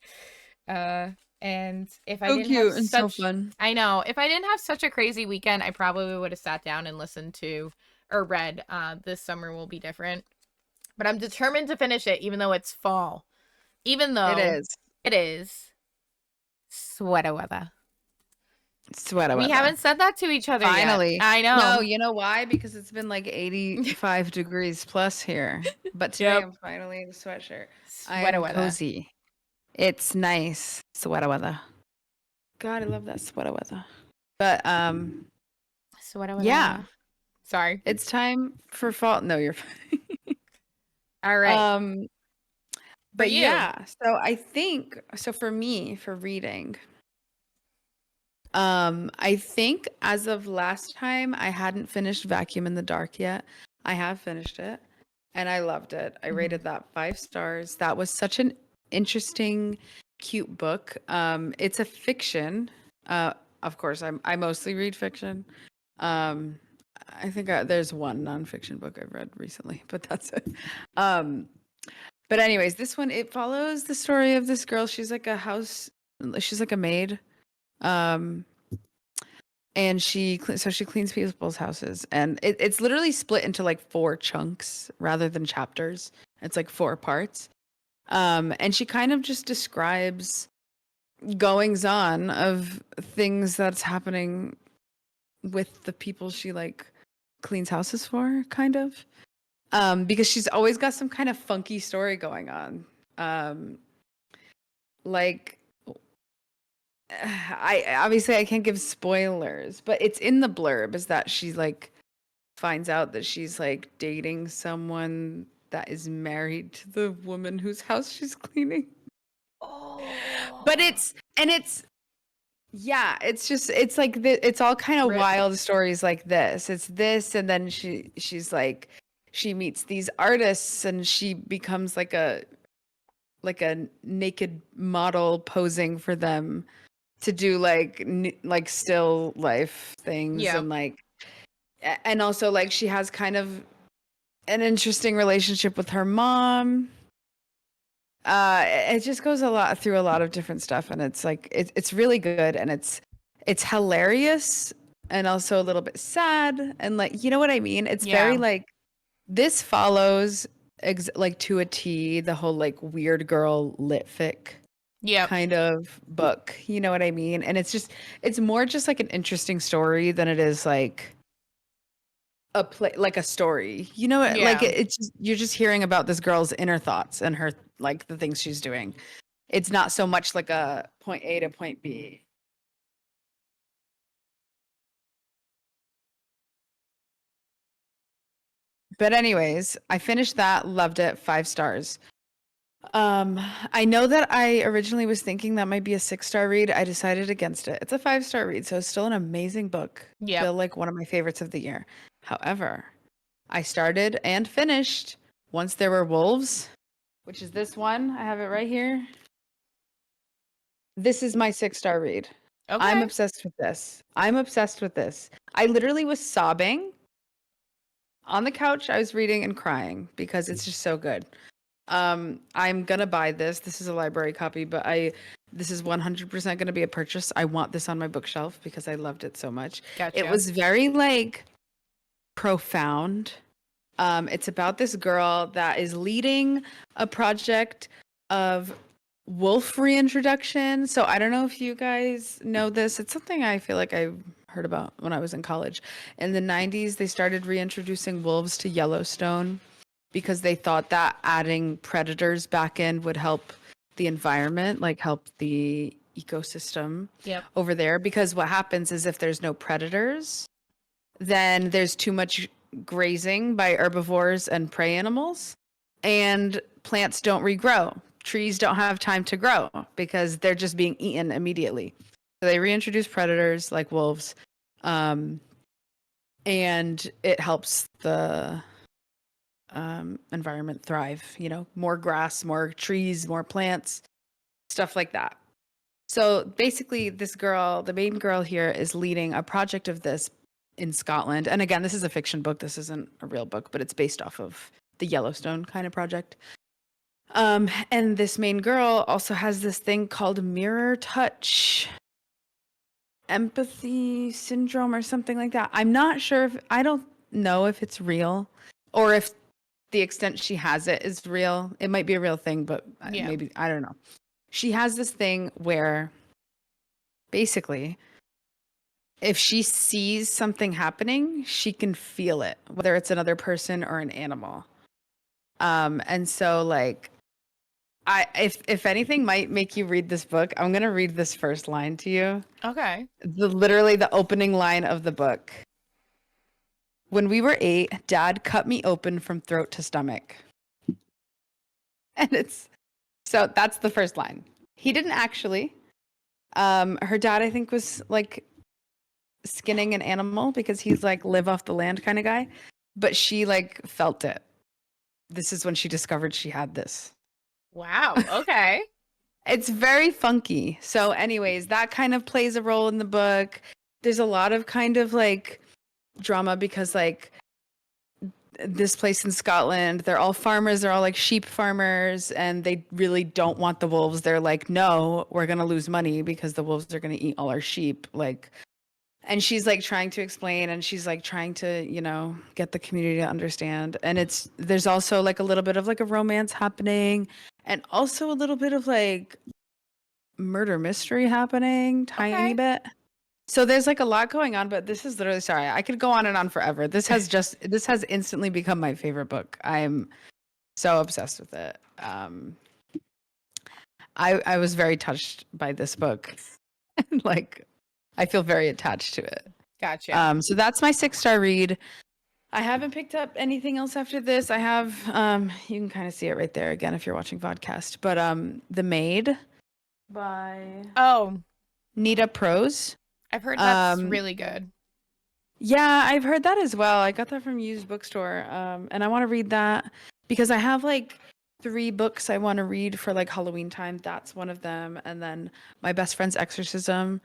Uh and if I So didn't have cute and so such fun. I know, if I didn't have such a crazy weekend, I probably would have sat down and listened to or read This Summer Will Be Different. But I'm determined to finish it even though it's fall. Even It though is. it is sweater weather. Sweater We weather. haven't said that to each other yet. Finally. I No, know. you know why? Because it's been like 85 degrees plus here. But today Yep. I'm finally in a sweatshirt. I Sweater am weather. cozy. It's nice. Sweater weather. God, I love that sweater weather. But Sweater yeah, weather. Sorry. it's time for fall. No, you're fine. All right. Um, For but you. yeah, so I think so for me, for reading, I think as of last time I hadn't finished Vacuum in the Dark yet. I have finished it and I loved it. I Mhm. rated that 5 stars. That was such an interesting, cute book. It's a fiction. Of course, I mostly read fiction. Um, I think there's one nonfiction book I've read recently, but that's it. Um, but anyways, this one it follows the story of this girl. She's like a maid. Um, and she cleans people's houses, and it's literally split into like 4 chunks rather than chapters. It's like 4 parts. And she kind of just describes goings on of things that's happening with the people she like cleans houses for, kind of. Because she's always got some kind of funky story going on. Um, like I can't give spoilers, but it's in the blurb is that she like finds out that she's like dating someone that is married to the woman whose house she's cleaning. But Oh. it's yeah, it's just it's like it's all kind of Rip. wild stories like this. It's this, and then she's like she meets these artists and she becomes like a naked model posing for them to do like like still life things Yeah. and like and also like she has kind of an interesting relationship with her mom. It just goes a lot through a lot of different stuff, and it's like it's really good, and it's hilarious and also a little bit sad, and like you know what I mean. It's very Yeah. like this follows like to a T the whole like weird girl lit fic Yep. kind of book. You know what I mean? And it's more just like an interesting story than it is like a play like a story. You know what? Like Yeah. it's just, you're just hearing about this girl's inner thoughts and her like the things she's doing. It's not so much like a point A to point B. But anyways, I finished that, loved it, 5 stars. I know that I originally was thinking that might be a 6 star read. I decided against it. It's a 5 star read, so it's still an amazing book. Yep. Still like one of my favorites of the year. However, I started and finished Once There Were Wolves, which is this one. I have it right here. This is my 6 star read. I'm Okay. obsessed with this. I'm obsessed with this. I literally was sobbing on the couch. I was reading and crying because it's just so good. I'm gonna buy this. This is a library copy, but this is 100% gonna be a purchase. I want this on my bookshelf because I loved it so much. It Gotcha. was very like profound. It's about this girl that is leading a project of wolf reintroduction. So I don't know if you guys know this. It's something I feel like I heard about when I was in college. In the 90s, they started reintroducing wolves to Yellowstone because they thought that adding predators back in would help the environment, like help the ecosystem Yep. over there. Because what happens is if there's no predators, then there's too much grazing by herbivores and prey animals, and plants don't regrow. Trees don't have time to grow because they're just being eaten immediately. So they reintroduce predators like wolves, um, and it helps the environment thrive. You know, more grass, more trees, more plants, stuff like that. So basically, this girl, the main girl here, is leading a project of this in Scotland. And again, this is a fiction book. This isn't a real book, but it's based off of the Yellowstone kind of project. And this main girl also has this thing called mirror touch empathy syndrome or something like that. I'm not sure if I don't know if it's real or if the extent she has it is real. It might be a real thing, but Yeah. maybe I don't know. She has this thing where basically if she sees something happening, she can feel it, whether it's another person or an animal. And so like if anything might make you read this book, I'm gonna read this first line to you. Okay. Literally the opening line of the book. When we were 8, Dad cut me open from throat to stomach. And it's so that's the first line. He didn't actually. Her dad, I think, was like skinning an animal because he's like live off the land kind of guy. But she like felt it. This is when she discovered she had this. Wow. Okay. It's very funky. So, anyways, that kind of plays a role in the book. There's a lot of kind of like drama because like this place in Scotland, they're all farmers, they're all like sheep farmers, and they really don't want the wolves. They're like, no, we're gonna lose money because the wolves are gonna eat all our sheep. Like, and she's like trying to explain and she's like trying to, you know, get the community to understand. And there's also like a little bit of like a romance happening and also a little bit of like murder mystery happening, tiny Okay. bit. So there's like a lot going on, but this is literally, sorry, I could go on and on forever. This has instantly become my favorite book. I'm so obsessed with it. I was very touched by this book. Like I feel very attached to it. Gotcha. So that's my 6-star read. I haven't picked up anything else after this. I have you can kind of see it right there again if you're watching podcast. But The Maid by Oh, Nita Prose. I've heard that's Um really good. yeah, I've heard that as well. I got that from used bookstore. And I want to read that because I have like 3 books I want to read for like Halloween time. That's one of them. And then My Best Friend's Exorcism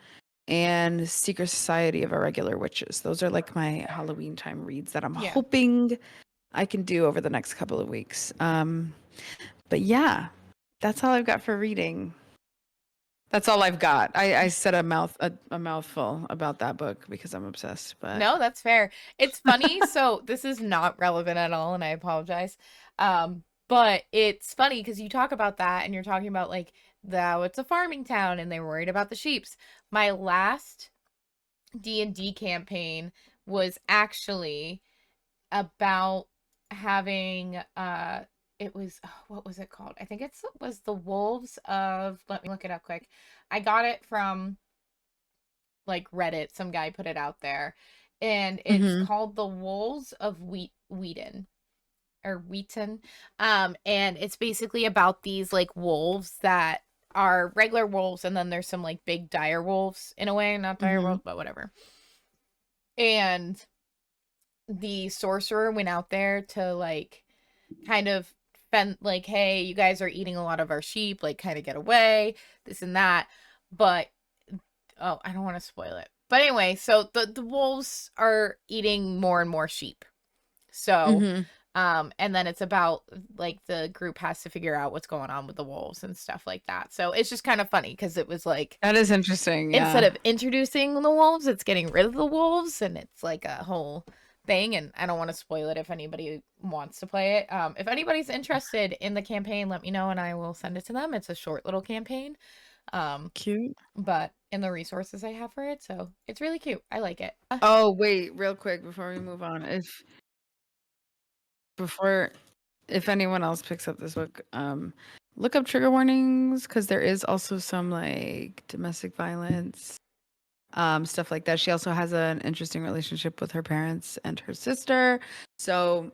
and Secret Society of Irregular Witches. Those are like my Halloween time reads that I'm Yeah. hoping I can do over the next couple of weeks. But yeah, that's all I've got for reading. That's all I've got. I said a mouthful about that book because I'm obsessed. But No, that's fair. It's funny. So this is not relevant at all, and I apologize. But it's funny because you talk about that, and you're talking about like it's a farming town, and they were worried about the sheeps. My last D&D campaign was actually about having it was what was it called? I think it was the wolves of, let me look it up quick. I got it from like Reddit. Some guy put it out there, and it's Mhm. called the Wolves of Wheaton or Wheaton. And it's basically about these like wolves that are regular wolves, and then there's some like big dire wolves in a way, not dire Mhm. wolves, but whatever. And the sorcerer went out there to like kind of fend, like, hey, you guys are eating a lot of our sheep, like kind of get away, this and that. But oh, I don't want to spoil it. But anyway, so the wolves are eating more and more sheep. So, Mhm. and then it's about like the group has to figure out what's going on with the wolves and stuff like that. So it's just kind of funny because it was like That is interesting. instead Yeah. of introducing the wolves, it's getting rid of the wolves, and it's like a whole thing. And I don't want to spoil it if anybody wants to play it. If anybody's interested in the campaign, let me know and I will send it to them. It's a short little campaign. Um, Cute. but in the resources I have for it, so it's really cute. I like it. Oh, wait, real quick before we move on. Before if anyone else picks up this book, look up trigger warnings because there is also some like domestic violence, stuff like that. She also has an interesting relationship with her parents and her sister. So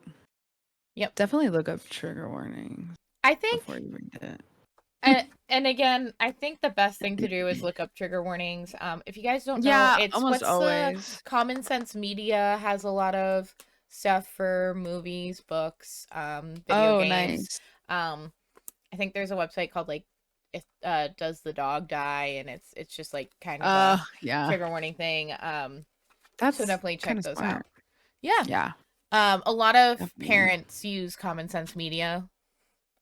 Yep. definitely look up trigger warnings I before think you read it. and again, I think the best thing to do is look up trigger warnings. If you guys don't know, Yeah, it's almost what's the always. Common Sense Media has a lot of stuff for movies, books, video Oh, games. nice. Um, I think there's a website called like Does the Dog Die? And it's just like kind of a Yeah. trigger warning thing. So That's definitely kind check of those smart. out. Yeah. Yeah, A lot of definitely. parents use Common Sense Media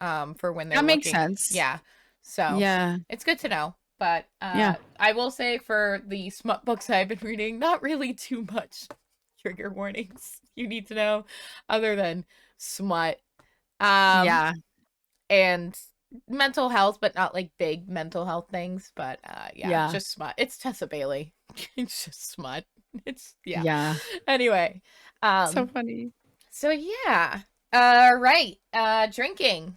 for when they're That makes looking. sense. Yeah. So Yeah. it's good to know. But Yeah. I will say for the smut books I've been reading, not really too much trigger warnings you need to know other than smut. Um Yeah. and mental health, but not like big mental health things. But yeah, Yeah. just smut. It's Tessa Bailey. It's just smut. It's yeah. Yeah. Anyway. So Um funny. so yeah. Right. Drinking.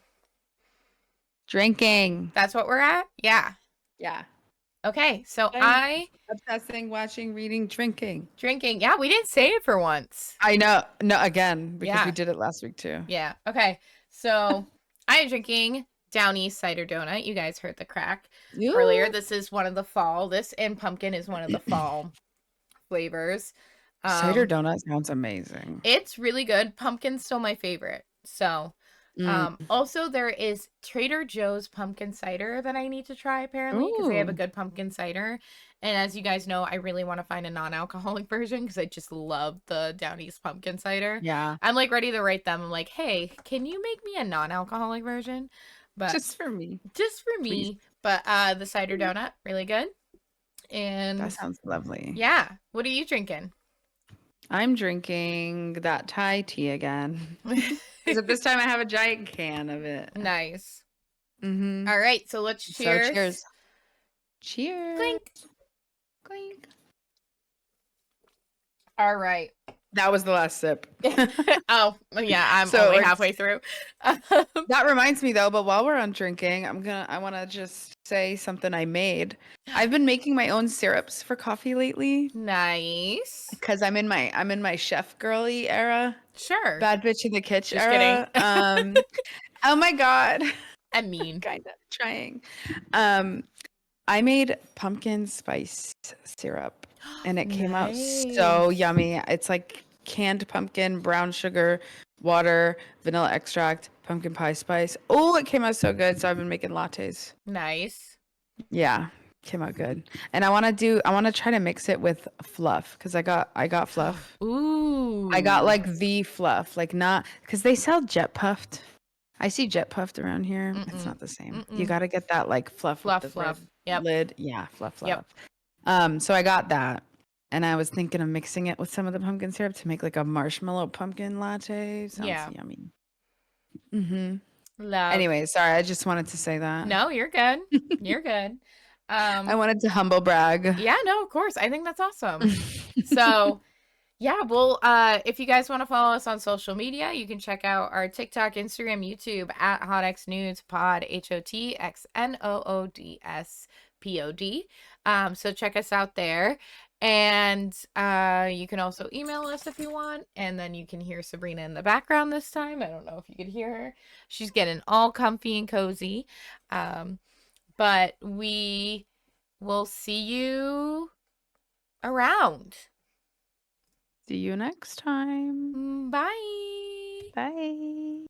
Drinking. That's what we're at? Yeah. Yeah. Okay. So Same. I Obsessing, watching, reading, drinking. drinking. Yeah, we didn't say it for once. I know. No, again, because we Yeah. did it last week too. Yeah. Okay. So I am drinking Downy cider donut. You guys heard the crack earlier. Ooh. This is one of the fall. This and pumpkin is one of the fall flavors. Cider Um, donut sounds amazing. it's really good. Pumpkin's still my favorite. So, Mm. also there is Trader Joe's pumpkin cider that I need to try apparently because they have a Ooh. good pumpkin cider. And as you guys know, I really want to find a non-alcoholic version because I just love the Downey's pumpkin cider. Yeah. I'm like ready to write them. I'm like, hey, can you make me a non-alcoholic version? But Just for me, just for please. me. But the cider donut, really good. That And sounds lovely. yeah, what are you drinking? I'm drinking that Thai tea again. Except this time I have a giant can of it. Nice. Mm-hmm. All right, so let's So cheers. cheers. Cheers. Clink. Clink. All right. That was the last sip. Oh, yeah, I'm So only we're- halfway through. That reminds me though, but while we're on drinking, I want to just say something I made. I've been making my own syrups for coffee lately Nice. because I'm in my chef girly era. Sure. Bad bitch in the kitchen Just kidding. era. Oh my god. I mean, Kind of trying. I made pumpkin spice syrup and it came out so Nice. yummy. It's like canned pumpkin, brown sugar, water, vanilla extract, pumpkin pie spice. Oh, it came out so good. So I've been making lattes. Nice. Yeah, came out good. And I want to try to mix it with fluff cuz I got fluff. Ooh. I got like the fluff, like not cuz they sell jet puffed. I see jet puffed around here. It's not the same. You got to get that like fluff with the Fluff. red Yep. lid. Yeah, fluff. Yep. So I got that. And I was thinking of mixing it with some of the pumpkin syrup to make like a marshmallow pumpkin latte. Sounds Yeah. yummy. Mm-hmm. Love. Anyway, sorry, I just wanted to say that. No, you're good. You're good. I wanted to humble brag. Yeah, no, of course. I think that's awesome. So, yeah, well, if you guys want to follow us on social media, you can check out our TikTok, Instagram, YouTube at HotXNoods Pod, HotXNoodspod. So check us out there. And you can also email us if you want. And then you can hear Sabrina in the background this time. I don't know if you could hear her. She's getting all comfy and cozy. But we will see you around. See you next time. Bye. Bye.